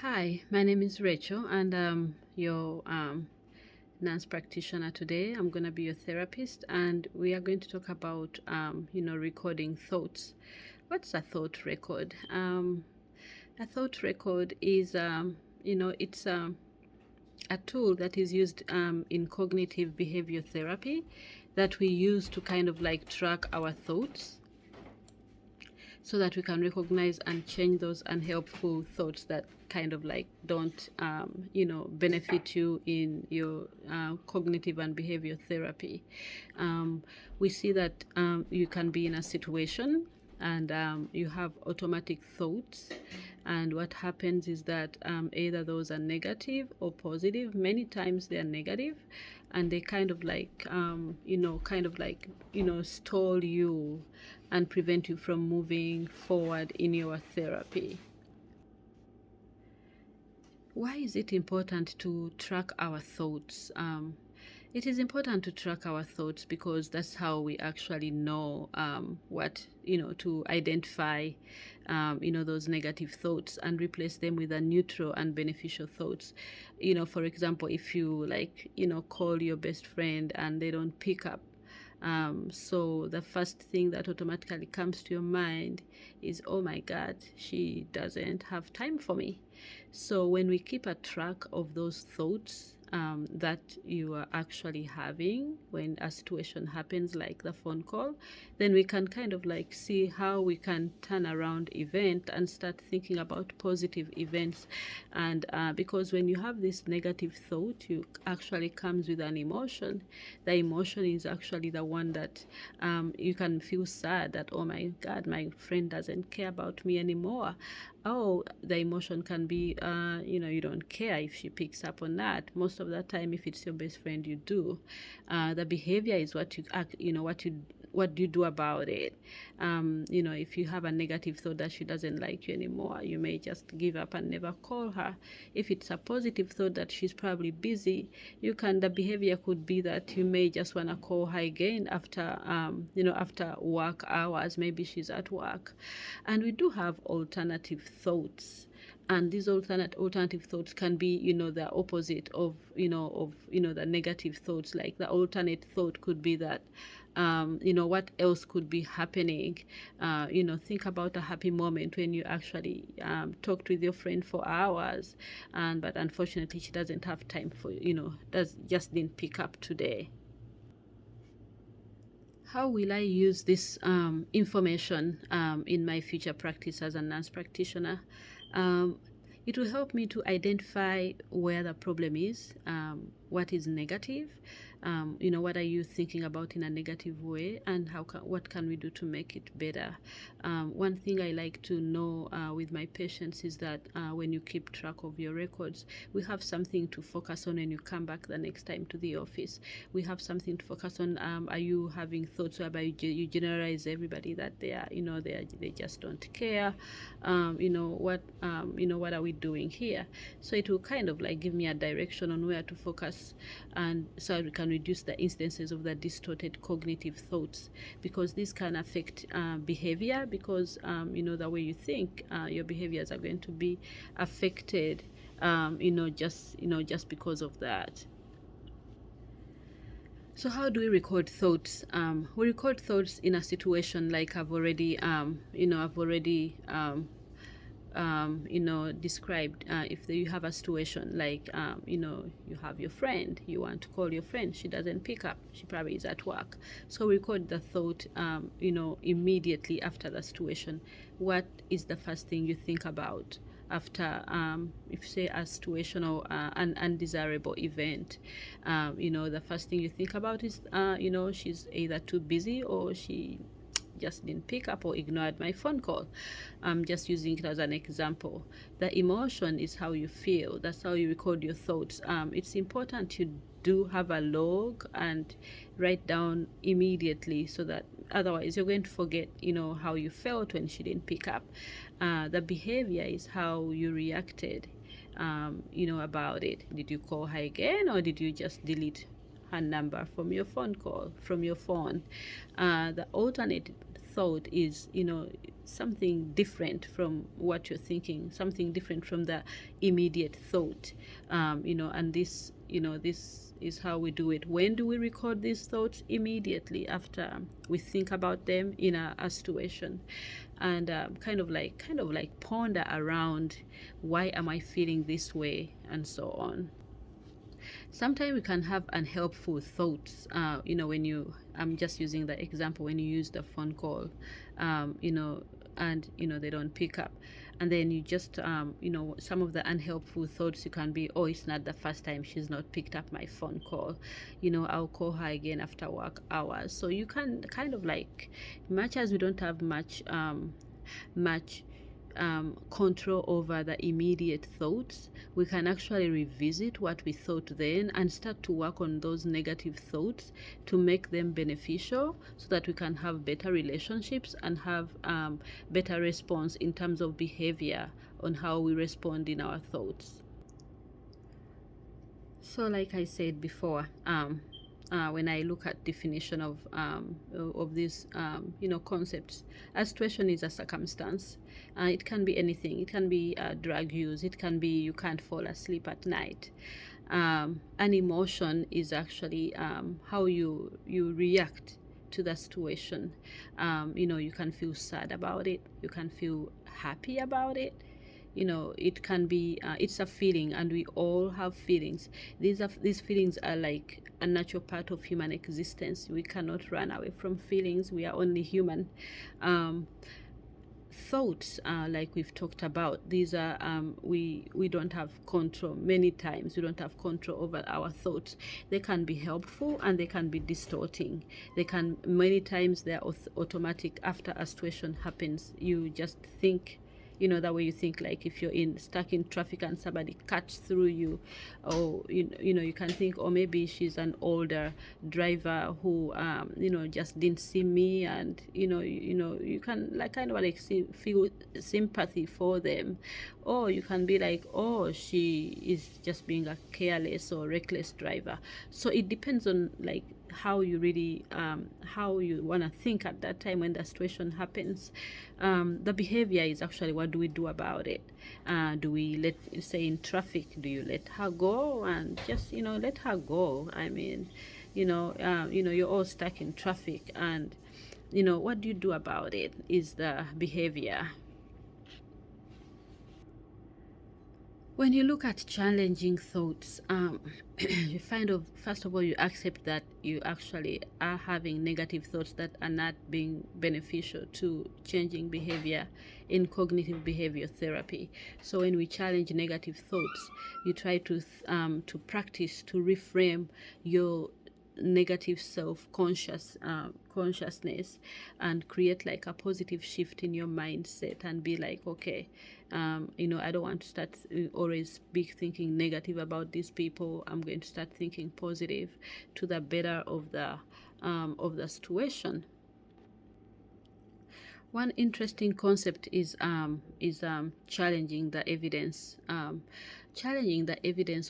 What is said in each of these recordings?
Hi, my name is Rachel, and your nurse practitioner today. I'm going to be your therapist, and we are going to talk about, recording thoughts. What's a thought record? A thought record is, it's a tool that is used in cognitive behavior therapy that we use to kind of like track our thoughts so that we can recognize and change those unhelpful thoughts that kind of like don't benefit you in your cognitive and behavior therapy. We see that you can be in a situation and you have automatic thoughts, and what happens is that either those are negative or positive. Many times they are negative, and they kind of like stall you and prevent you from moving forward in your therapy. Why is it important to track our thoughts? It is important to track our thoughts because that's how we actually know to identify, those negative thoughts and replace them with a neutral and beneficial thoughts. For example, if you call your best friend and they don't pick up, so the first thing that automatically comes to your mind is, oh my God, she doesn't have time for me. So when we keep a track of those thoughts that you are actually having when a situation happens like the phone call, then we can kind of like see how we can turn around event and start thinking about positive events. And because when you have this negative thought, you actually comes with an emotion. The emotion is actually the one that you can feel sad that, oh my God, my friend doesn't care about me anymore. Oh, the emotion can be, you don't care if she picks up on that. Most of the time, if it's your best friend, you do. The behavior is what you act, what do you do about it? If you have a negative thought that she doesn't like you anymore, you may just give up and never call her. If it's a positive thought that she's probably busy, the behavior could be that you may just want to call her again after, after work hours. Maybe she's at work. And we do have alternative thoughts, and these alternative thoughts can be the opposite of the negative thoughts. Like the alternate thought could be that what else could be happening. Think about a happy moment when you actually talked with your friend for hours, but unfortunately she doesn't have time for just didn't pick up today. How will I use this information in my future practice as a nurse practitioner? Um, it will help me to identify where the problem is, what is negative, what are you thinking about in a negative way, and what can we do to make it better. One thing I like to know with my patients is that when you keep track of your records, we have something to focus on when you come back the next time to the office. We have something to focus on. Are you having thoughts whereby you generalize everybody that they just don't care? What are we doing here? So it will kind of like give me a direction on where to focus, and so we can reduce the instances of the distorted cognitive thoughts, because this can affect behavior, because the way you think, your behaviors are going to be affected, just because of that. So how do we record thoughts? We record thoughts in a situation like I've already described. If you have a situation like, you have your friend, you want to call your friend, she doesn't pick up, she probably is at work. So record the thought, immediately after the situation. What is the first thing you think about after, if say a situation or an undesirable event? The first thing you think about is, she's either too busy or she just didn't pick up or ignored my phone call. I'm just using it as an example. The emotion is how you feel. That's how you record your thoughts. It's important you do have a log and write down immediately, so that otherwise you're going to forget, how you felt when she didn't pick up. The behavior is how you reacted, about it. Did you call her again, or did you just delete her number from your phone? The alternate thought is, something different from what you're thinking, something different from the immediate thought. And this is how we do it. When do we record these thoughts? Immediately after we think about them in a situation, and kind of like ponder around, why am I feeling this way, and so on. Sometimes we can have unhelpful thoughts. When I'm just using the example, when you use the phone call, and they don't pick up, and then you just some of the unhelpful thoughts you can be, oh, it's not the first time she's not picked up my phone call, I'll call her again after work hours. So you can kind of like, much as we don't have much control over the immediate thoughts, we can actually revisit what we thought then and start to work on those negative thoughts to make them beneficial, so that we can have better relationships and have better response in terms of behavior on how we respond in our thoughts. So like I said before, when I look at definition of these concepts, a situation is a circumstance. It can be anything. It can be drug use. It can be you can't fall asleep at night. An emotion is actually how you react to the situation. You can feel sad about it. You can feel happy about it. It can be it's a feeling, and we all have feelings. These feelings are like a natural part of human existence. We cannot run away from feelings. We are only human. Thoughts, like we've talked about, these are we don't have control. Many times we don't have control over our thoughts. They can be helpful and they can be distorting. Many times they're automatic. After a situation happens, you just think, that way you think, like if you're stuck in traffic and somebody cuts through you, or you can think, or maybe she's an older driver who just didn't see me, and you can like kind of like feel sympathy for them. Or you can be like, oh, she is just being a careless or reckless driver. So it depends on like how you really how you want to think at that time when the situation happens. The behavior is actually, what do we do about it? Do we say in traffic, do you let her go and just let her go? I mean, you're all stuck in traffic, and what do you do about it is the behavior. When you look at challenging thoughts, you first of all, you accept that you actually are having negative thoughts that are not being beneficial to changing behavior in cognitive behavior therapy. So when we challenge negative thoughts, you try to practice to reframe your negative consciousness, and create like a positive shift in your mindset, and be like, okay, I don't want to start always be thinking negative about these people. I'm going to start thinking positive, to the better of the situation. One interesting concept is challenging the evidence. Or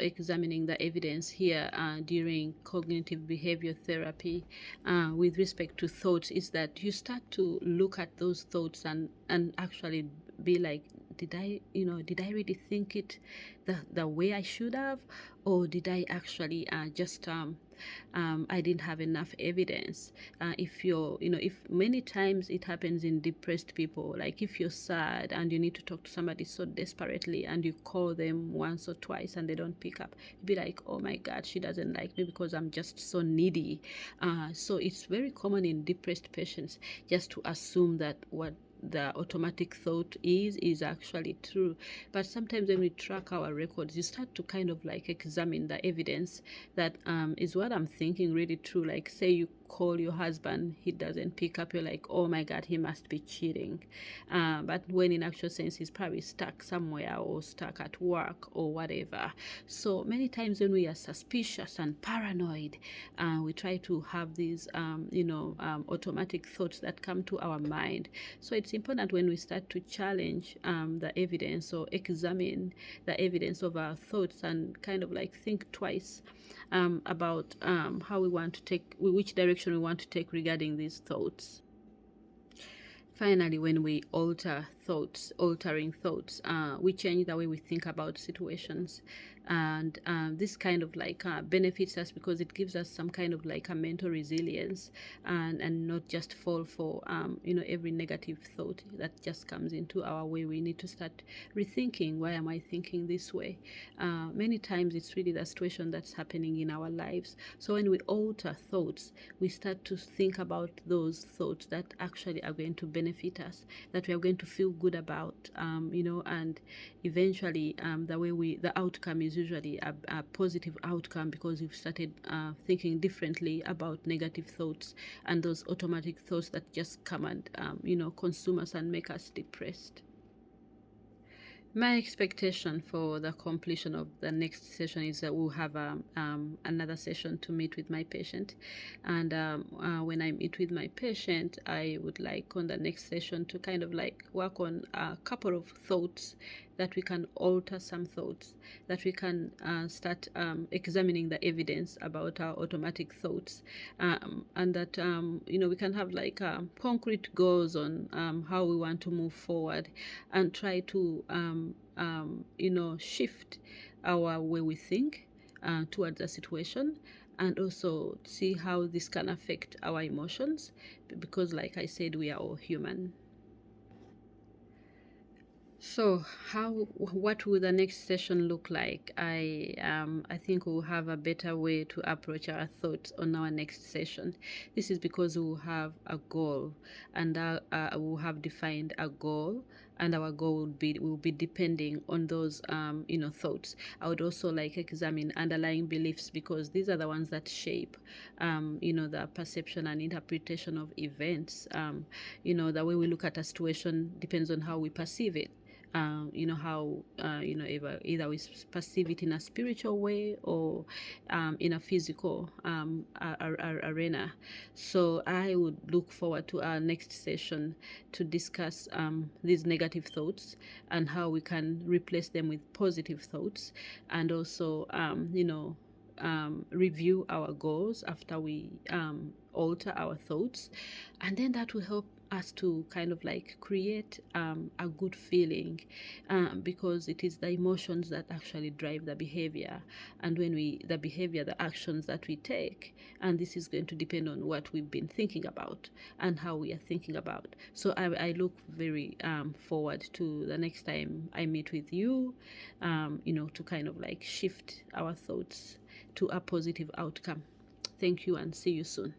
examining the evidence here during cognitive behavior therapy with respect to thoughts, is that you start to look at those thoughts and actually be like, did I really think it the way I should have, or did I actually just I didn't have enough evidence? If many times it happens in depressed people, like if you're sad and you need to talk to somebody so desperately, and you call them once or twice and they don't pick up, you'd be like, oh my God, she doesn't like me because I'm just so needy. So it's very common in depressed patients just to assume that what the automatic thought is actually true. But sometimes when we track our records, you start to kind of like examine the evidence that is what I'm thinking really true? Like, say you call your husband, he doesn't pick up, you're like, oh my God, he must be cheating. But when in actual sense, he's probably stuck somewhere, or stuck at work, or whatever. So many times when we are suspicious and paranoid, we try to have these automatic thoughts that come to our mind. So it's important when we start to challenge the evidence, or examine the evidence of our thoughts, and kind of like think twice about how we want to take, which direction we want to take regarding these thoughts. Finally, when we altering thoughts, we change the way we think about situations. And this kind of like benefits us because it gives us some kind of like a mental resilience, and not just fall for every negative thought that just comes into our way. We need to start rethinking, why am I thinking this way? Many times it's really the situation that's happening in our lives. So when we alter thoughts, we start to think about those thoughts that actually are going to benefit us, that we are going to feel good about, and eventually the outcome is usually a positive outcome, because we've started thinking differently about negative thoughts and those automatic thoughts that just come and consume us and make us depressed. My expectation for the completion of the next session is that we'll have another session to meet with my patient. And when I meet with my patient, I would like on the next session to kind of like work on a couple of thoughts, that we can alter some thoughts, that we can start examining the evidence about our automatic thoughts, and that we can have like concrete goals on how we want to move forward, and try to shift our way we think towards a situation, and also see how this can affect our emotions, because like I said, we are all human. So what will the next session look like? I think we'll have a better way to approach our thoughts on our next session. This is because we'll have a goal, and we'll have defined a goal, and our goal will be depending on those thoughts. I would also like examine underlying beliefs, because these are the ones that shape the perception and interpretation of events. The way we look at a situation depends on how we perceive it. How either we perceive it in a spiritual way, or in a physical arena. So I would look forward to our next session to discuss these negative thoughts, and how we can replace them with positive thoughts, and also review our goals after we alter our thoughts, and then that will help us to kind of like create a good feeling, because it is the emotions that actually drive the behavior, and the actions that we take, and this is going to depend on what we've been thinking about and how we are thinking about. So I look very forward to the next time I meet with you, to kind of like shift our thoughts to a positive outcome. Thank you, and see you soon.